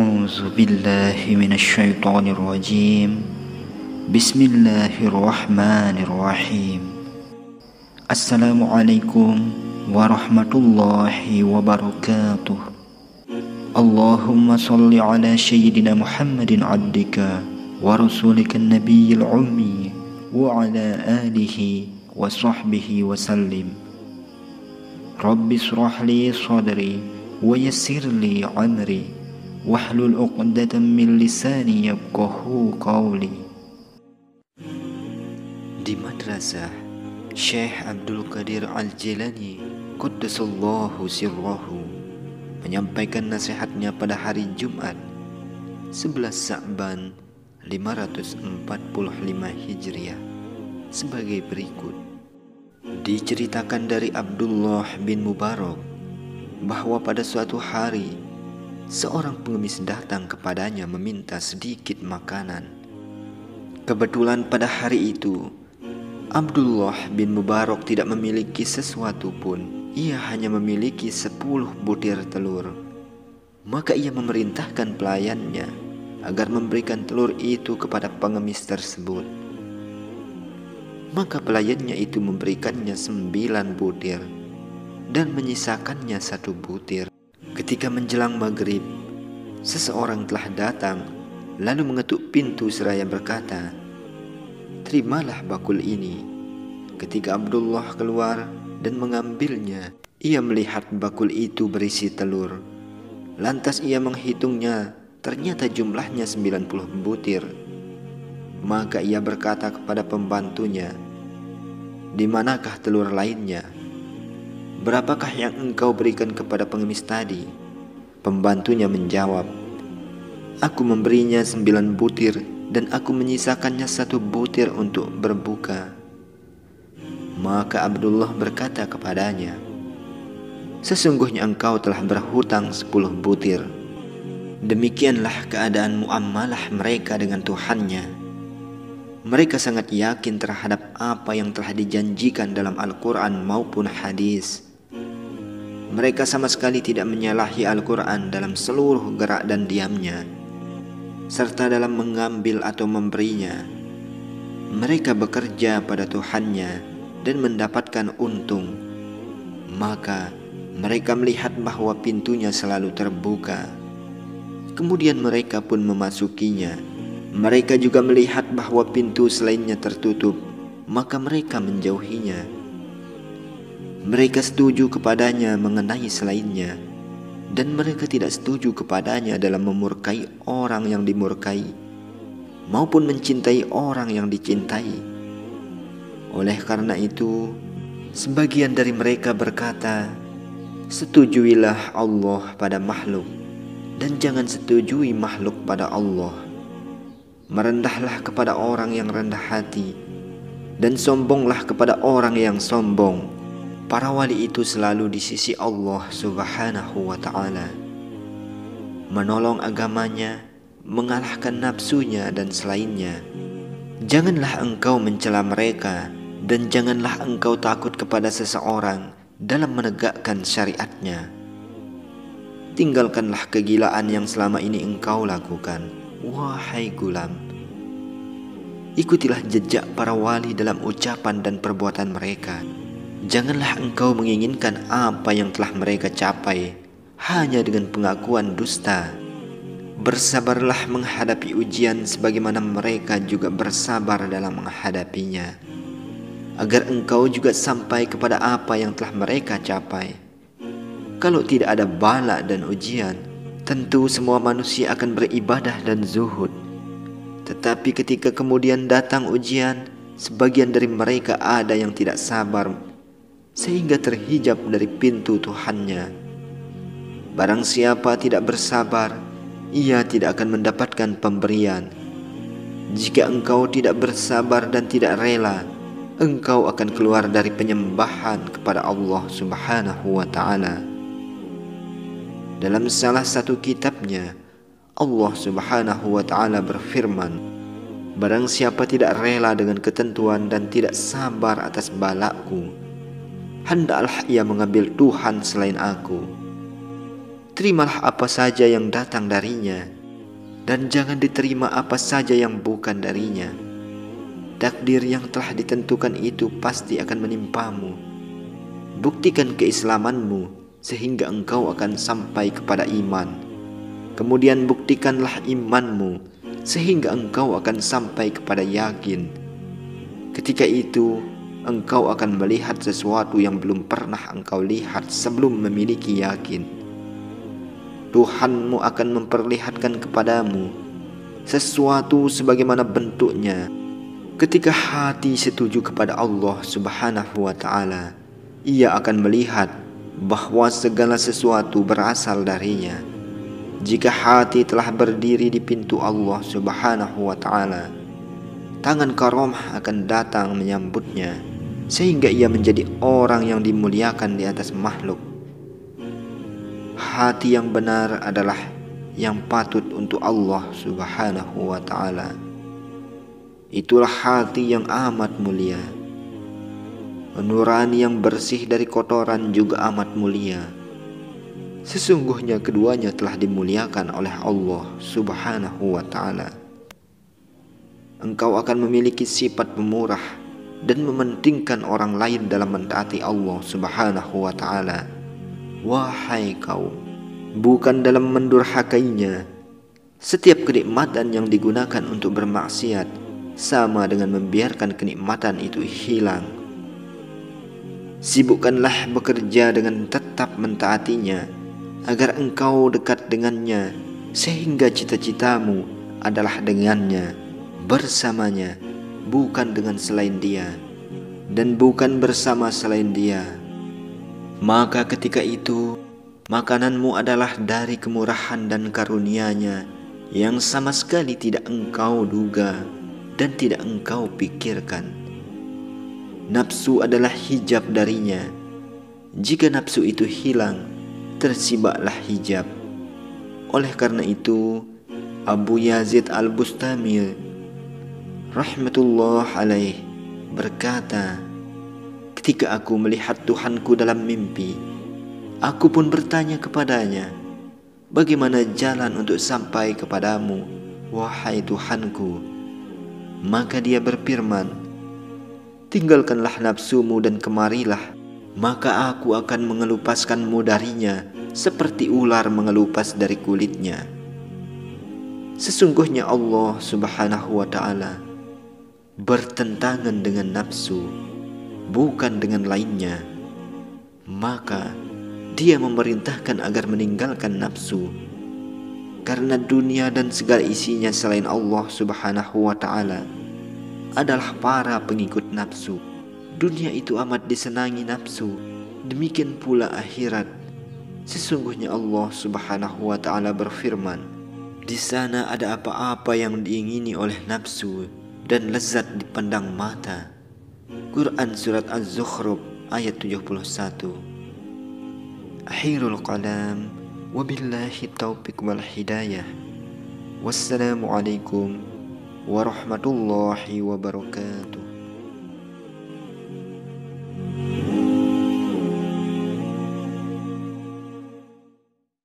أعوذ بالله من الشيطان الرجيم بسم الله الرحمن الرحيم السلام عليكم ورحمة الله وبركاته اللهم صل على سيدنا محمد عبدك ورسولك النبي الأمي وعلى آله وصحبه وسلم رب اشرح لي صدري ويسر لي أمري واحلل عقدة من lisani yafqahu qawli. Di madrasah Syekh Abdul Qadir Al-Jilani Quddasallahu sirrahu menyampaikan nasihatnya pada hari Jumat 11 Sa'ban 545 Hijriah sebagai berikut. Diceritakan dari Abdullah bin Mubarak bahwa pada suatu hari seorang pengemis datang kepadanya meminta sedikit makanan. Kebetulan pada hari itu Abdullah bin Mubarak tidak memiliki sesuatu pun. Ia hanya memiliki 10 butir telur. Maka ia memerintahkan pelayannya agar memberikan telur itu kepada pengemis tersebut. Maka pelayannya itu memberikannya 9 butir dan menyisakannya 1 butir. Ketika menjelang maghrib, seseorang telah datang lalu mengetuk pintu seraya berkata, "Terimalah bakul ini." Ketika Abdullah keluar dan mengambilnya, ia melihat bakul itu berisi telur. Lantas ia menghitungnya, ternyata jumlahnya 90 butir. Maka ia berkata kepada pembantunya, "Di manakah telur lainnya? Berapakah yang engkau berikan kepada pengemis tadi?" Pembantunya menjawab, "Aku memberinya 9 butir dan aku menyisakannya 1 butir untuk berbuka." Maka Abdullah berkata kepadanya, "Sesungguhnya engkau telah berhutang 10 butir." Demikianlah keadaan muamalah mereka dengan Tuhannya. Mereka sangat yakin terhadap apa yang telah dijanjikan dalam Al-Quran maupun hadis. Mereka sama sekali tidak menyalahi Al-Quran dalam seluruh gerak dan diamnya, serta dalam mengambil atau memberinya. Mereka bekerja pada Tuhannya dan mendapatkan untung. Maka mereka melihat bahwa pintunya selalu terbuka. Kemudian mereka pun memasukinya. Mereka juga melihat bahwa pintu selainnya tertutup, maka mereka menjauhinya. Mereka setuju kepadanya mengenai selainnya, dan mereka tidak setuju kepadanya dalam memurkai orang yang dimurkai, maupun mencintai orang yang dicintai. Oleh karena itu, sebagian dari mereka berkata, "Setujuilah Allah pada makhluk, dan jangan setujui makhluk pada Allah. Merendahlah kepada orang yang rendah hati, dan sombonglah kepada orang yang sombong. Para wali itu selalu di sisi Allah Subhanahu wa ta'ala, menolong agamanya, mengalahkan nafsunya dan selainnya. Janganlah engkau mencela mereka, dan janganlah engkau takut kepada seseorang dalam menegakkan syariatnya. Tinggalkanlah kegilaan yang selama ini engkau lakukan, wahai gulam. Ikutilah jejak para wali dalam ucapan dan perbuatan mereka. Janganlah engkau menginginkan apa yang telah mereka capai hanya dengan pengakuan dusta. Bersabarlah menghadapi ujian sebagaimana mereka juga bersabar dalam menghadapinya, agar engkau juga sampai kepada apa yang telah mereka capai. Kalau tidak ada bala dan ujian, tentu semua manusia akan beribadah dan zuhud. Tetapi ketika kemudian datang ujian, sebagian dari mereka ada yang tidak sabar sehingga terhijab dari pintu Tuhannya. Barang siapa tidak bersabar, ia tidak akan mendapatkan pemberian. Jika engkau tidak bersabar dan tidak rela, engkau akan keluar dari penyembahan kepada Allah Subhanahu wa ta'ala. Dalam salah satu kitabnya, Allah Subhanahu wa ta'ala berfirman, "Barang siapa tidak rela dengan ketentuan dan tidak sabar atas balaku, hendaklah ia mengambil Tuhan selain aku. terimalah apa saja yang datang darinya, dan jangan diterima apa saja yang bukan darinya. Takdir yang telah ditentukan itu pasti akan menimpamu. Buktikan keislamanmu sehingga engkau akan sampai kepada iman. Kemudian buktikanlah imanmu sehingga engkau akan sampai kepada yakin. Ketika itu engkau akan melihat sesuatu yang belum pernah engkau lihat sebelum memiliki yakin. Tuhanmu akan memperlihatkan kepadamu sesuatu sebagaimana bentuknya. Ketika hati setuju kepada Allah Subhanahu wa ta'ala, ia akan melihat bahwa segala sesuatu berasal darinya. Jika hati telah berdiri di pintu Allah Subhanahu wa ta'ala, tangan karomah akan datang menyambutnya, sehingga ia menjadi orang yang dimuliakan di atas makhluk. Hati yang benar adalah yang patut untuk Allah Subhanahu wa ta'ala. Itulah hati yang amat mulia. Nurani yang bersih dari kotoran juga amat mulia. Sesungguhnya keduanya telah dimuliakan oleh Allah Subhanahu wa ta'ala. Engkau akan memiliki sifat pemurah dan mementingkan orang lain dalam mentaati Allah Subhanahu wa ta'ala. Wahai kaum, bukan dalam mendurhakainya. Setiap kenikmatan yang digunakan untuk bermaksiat sama dengan membiarkan kenikmatan itu hilang. Sibukkanlah bekerja dengan tetap mentaatinya, agar engkau dekat dengannya, sehingga cita-citamu adalah dengannya, bersamanya, bukan dengan selain dia, dan bukan bersama selain dia. Maka ketika itu makananmu adalah dari kemurahan dan karunia-Nya yang sama sekali tidak engkau duga dan tidak engkau pikirkan. Nafsu adalah hijab darinya. Jika nafsu itu hilang, tersibaklah hijab. Oleh karena itu, Abu Yazid Al-Bustami rahmatullah alaih berkata, ketika aku melihat Tuhanku dalam mimpi, aku pun bertanya kepadanya, bagaimana jalan untuk sampai kepadamu, wahai Tuhanku? Maka dia berfirman, tinggalkanlah nafsumu dan kemarilah, maka aku akan mengelupaskanmu darinya seperti ular mengelupas dari kulitnya. Sesungguhnya Allah Subhanahu wa ta'ala bertentangan dengan nafsu, bukan dengan lainnya. Maka dia memerintahkan agar meninggalkan nafsu, karena dunia dan segala isinya selain Allah Subhanahu wa ta'ala adalah para pengikut nafsu. Dunia itu amat disenangi nafsu, demikian pula akhirat. Sesungguhnya Allah Subhanahu wa ta'ala berfirman, di sana ada apa-apa yang diingini oleh nafsu dan lezat dipandang mata. Quran Surat Az-Zukhruf ayat 71. Akhirul kalam, wabillahi taufiq wal hidayah. Wassalamualaikum warahmatullahi wabarakatuh.